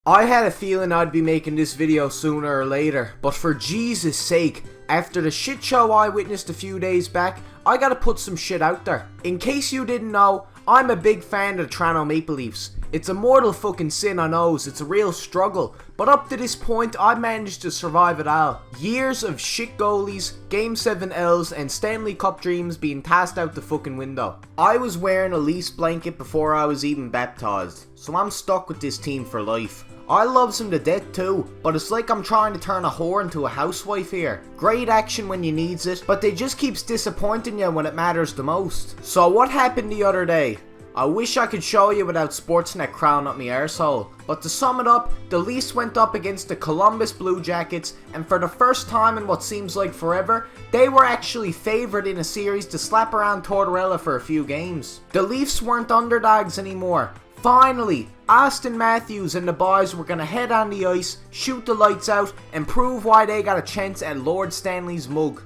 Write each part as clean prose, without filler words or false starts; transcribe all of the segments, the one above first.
I had a feeling I'd be making this video sooner or later, but for Jesus sake, after the shit show I witnessed a few days back, I gotta put some shit out there. In case you didn't know, I'm a big fan of the Toronto Maple Leafs. It's a mortal fucking sin, I know, it's a real struggle, but up to this point I managed to survive it all. Years of shit goalies, Game 7 L's and Stanley Cup dreams being tossed out the fucking window. I was wearing a Leafs blanket before I was even baptized, so I'm stuck with this team for life. I loves them to death too, but it's like I'm trying to turn a whore into a housewife here. Great action when you needs it, but they just keeps disappointing you when it matters the most. So what happened the other day? I wish I could show you without Sportsnet crowning up my arsehole, but to sum it up, the Leafs went up against the Columbus Blue Jackets, and for the first time in what seems like forever, they were actually favoured in a series to slap around Tortorella for a few games. The Leafs weren't underdogs anymore. Finally, Austin Matthews and the boys were going to head on the ice, shoot the lights out, and prove why they got a chance at Lord Stanley's mug.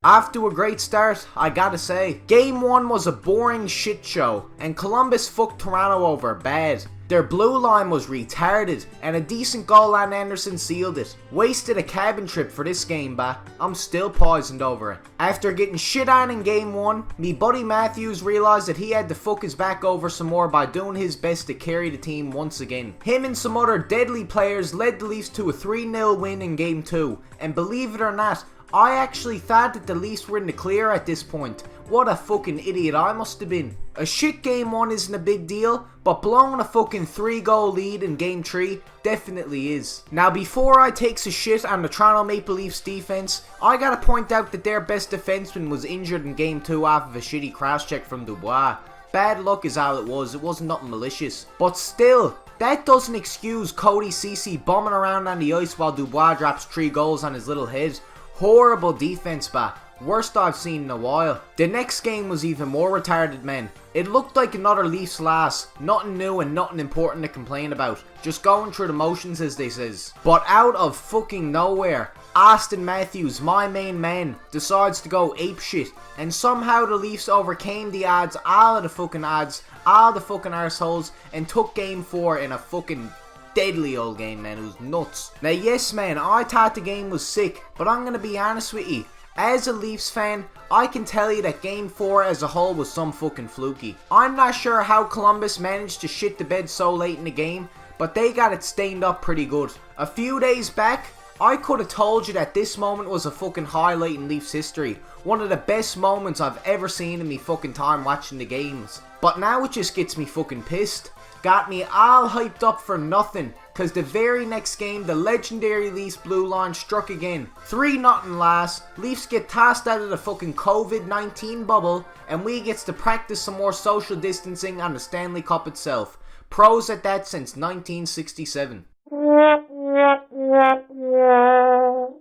Off to a great start, I gotta say. Game 1 was a boring shit show, and Columbus fucked Toronto over bad. Their blue line was retarded, and a decent goal on Anderson sealed it. Wasted a cabin trip for this game, bah. I'm still poisoned over it. After getting shit on in game 1, me buddy Matthews realised that he had to fuck his back over some more by doing his best to carry the team once again. Him and some other deadly players led the Leafs to a 3-0 win in game 2, and believe it or not, I actually thought that the Leafs were in the clear at this point. What a fucking idiot I must have been. A shit game 1 isn't a big deal, but blowing a fucking 3-goal lead in game 3 definitely is. Now before I takes a shit on the Toronto Maple Leafs defense, I gotta point out that their best defenseman was injured in game 2 off of a shitty cross-check from Dubois. Bad luck is all it wasn't nothing malicious. But still, that doesn't excuse Cody Ceci bombing around on the ice while Dubois drops 3 goals on his little head. Horrible defense, bah. Worst I've seen in a while. The next game was even more retarded, men. It looked like another Leafs loss. Nothing new and nothing important to complain about. Just going through the motions, as they says. But out of fucking nowhere, Austin Matthews, my main man, decides to go apeshit. And somehow the Leafs overcame the odds, all of the fucking odds, all the fucking arseholes, and took game 4 in a fucking deadly old game, man. It was nuts. Now yes, man, I thought the game was sick, but I'm gonna be honest with you. As a Leafs fan, I can tell you that game 4 as a whole was some fucking fluky. I'm not sure how Columbus managed to shit the bed so late in the game, but they got it stained up pretty good. A few days back, I could have told you that this moment was a fucking highlight in Leafs history. One of the best moments I've ever seen in me fucking time watching the games. But now it just gets me fucking pissed. Got me all hyped up for nothing, cause the very next game the legendary Leafs blue line struck again. 3-0 loss, Leafs get tossed out of the fucking COVID-19 bubble, and we gets to practice some more social distancing on the Stanley Cup itself. Pros at that since 1967.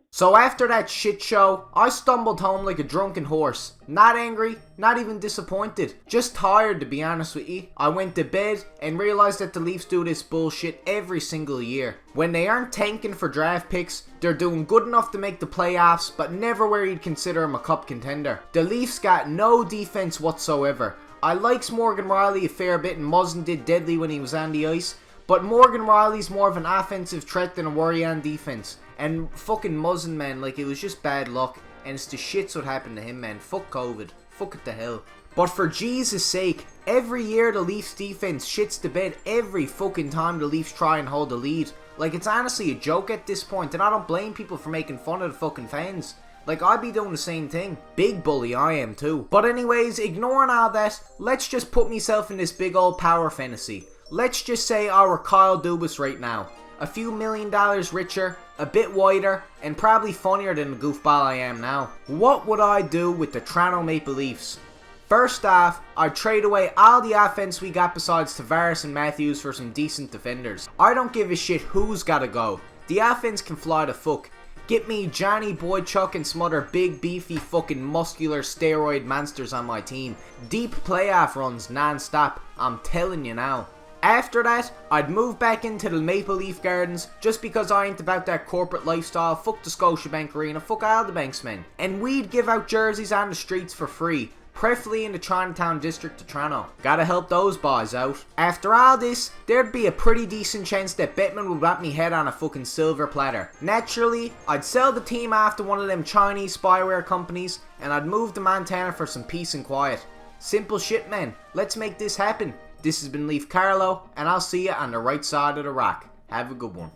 So after that shit show, I stumbled home like a drunken horse. Not angry, not even disappointed. Just tired, to be honest with you. I went to bed and realised that the Leafs do this bullshit every single year. When they aren't tanking for draft picks, they're doing good enough to make the playoffs, but never where you'd consider them a cup contender. The Leafs got no defense whatsoever. I likes Morgan Rielly a fair bit, and Muzzin did deadly when he was on the ice, but Morgan Rielly's more of an offensive threat than a worry on defense. And fucking Muzzin, man, like, it was just bad luck. And it's the shits what happened to him, man. Fuck COVID. Fuck it to hell. But for Jesus' sake, every year the Leafs defense shits the bed every fucking time the Leafs try and hold the lead. Like, it's honestly a joke at this point, and I don't blame people for making fun of the fucking fans. Like, I'd be doing the same thing. Big bully I am too. But anyways, ignoring all that, let's just put myself in this big old power fantasy. Let's just say I were Kyle Dubas right now. A few $1 million richer, a bit wider, and probably funnier than the goofball I am now. What would I do with the Toronto Maple Leafs? First off, I'd trade away all the offense we got besides Tavares and Matthews for some decent defenders. I don't give a shit who's gotta go. The offense can fly the fuck. Get me Johnny Boychuk and some other big beefy fucking muscular steroid monsters on my team. Deep playoff runs non-stop, I'm telling you now. After that, I'd move back into the Maple Leaf Gardens just because I ain't about that corporate lifestyle. Fuck the Scotiabank Arena, fuck all the banksmen. And we'd give out jerseys on the streets for free. preferably in the Chinatown district of Toronto. Gotta help those boys out. After all this, there'd be a pretty decent chance that Bettman would wrap me head on a fucking silver platter. Naturally, I'd sell the team after one of them Chinese spyware companies, and I'd move to Montana for some peace and quiet. Simple shit, man. Let's make this happen. This has been Leaf Carlo, and I'll see you on the right side of the rock. Have a good one.